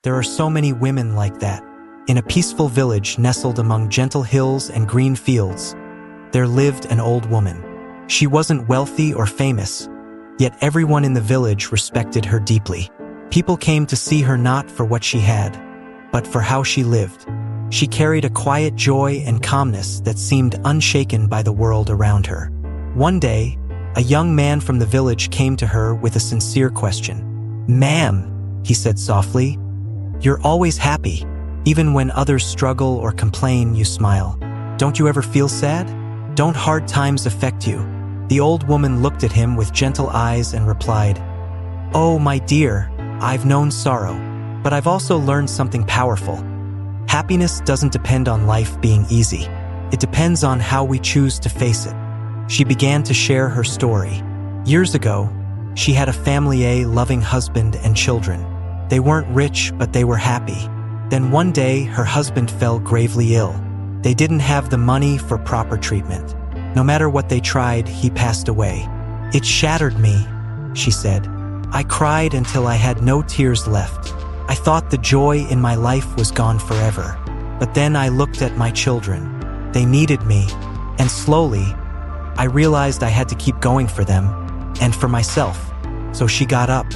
There are so many women like that. In a peaceful village nestled among gentle hills and green fields, there lived an old woman. She wasn't wealthy or famous, yet everyone in the village respected her deeply. People came to see her not for what she had, but for how she lived. She carried a quiet joy and calmness that seemed unshaken by the world around her. One day, a young man from the village came to her with a sincere question. "Ma'am," he said softly, "you're always happy. Even when others struggle or complain, you smile. Don't you ever feel sad? Don't hard times affect you?" The old woman looked at him with gentle eyes and replied, "Oh, my dear, I've known sorrow, but I've also learned something powerful. Happiness doesn't depend on life being easy. It depends on how we choose to face it." She began to share her story. Years ago, she had a family, a loving husband and children. They weren't rich, but they were happy. Then one day, her husband fell gravely ill. They didn't have the money for proper treatment. No matter what they tried, he passed away. "It shattered me," she said. "I cried until I had no tears left. I thought the joy in my life was gone forever. But then I looked at my children. They needed me, and slowly, I realized I had to keep going for them and for myself." So she got up,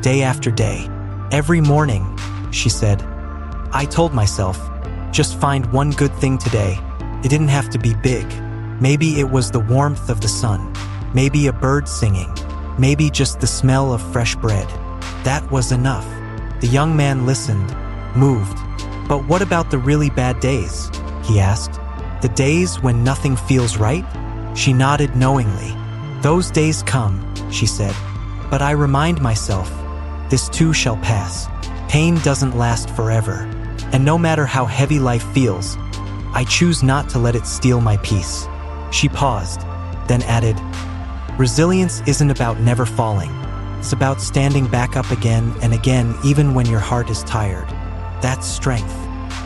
day after day. "Every morning," she said, "I told myself, just find one good thing today. It didn't have to be big. Maybe it was the warmth of the sun, maybe a bird singing, maybe just the smell of fresh bread. That was enough." The young man listened, moved. "But what about the really bad days?" he asked. "The days when nothing feels right?" She nodded knowingly. "Those days come," she said, "but I remind myself, this too shall pass. Pain doesn't last forever, and no matter how heavy life feels, I choose not to let it steal my peace." She paused, then added, "Resilience isn't about never falling. It's about standing back up again and again even when your heart is tired. That's strength."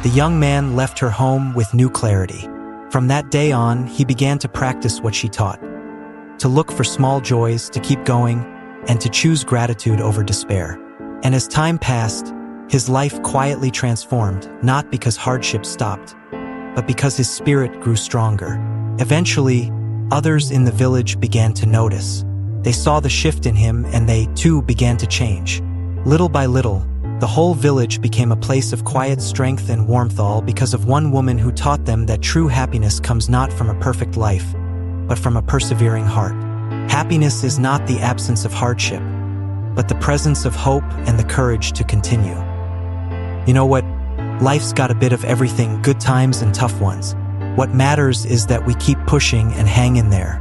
The young man left her home with new clarity. From that day on, he began to practice what she taught. To look for small joys, to keep going, and to choose gratitude over despair. And as time passed, his life quietly transformed, not because hardship stopped, but because his spirit grew stronger. Eventually, others in the village began to notice. They saw the shift in him and they, too, began to change. Little by little, the whole village became a place of quiet strength and warmth, all because of one woman who taught them that true happiness comes not from a perfect life, but from a persevering heart. Happiness is not the absence of hardship, but the presence of hope and the courage to continue. You know what? Life's got a bit of everything, good times and tough ones. What matters is that we keep pushing and hang in there.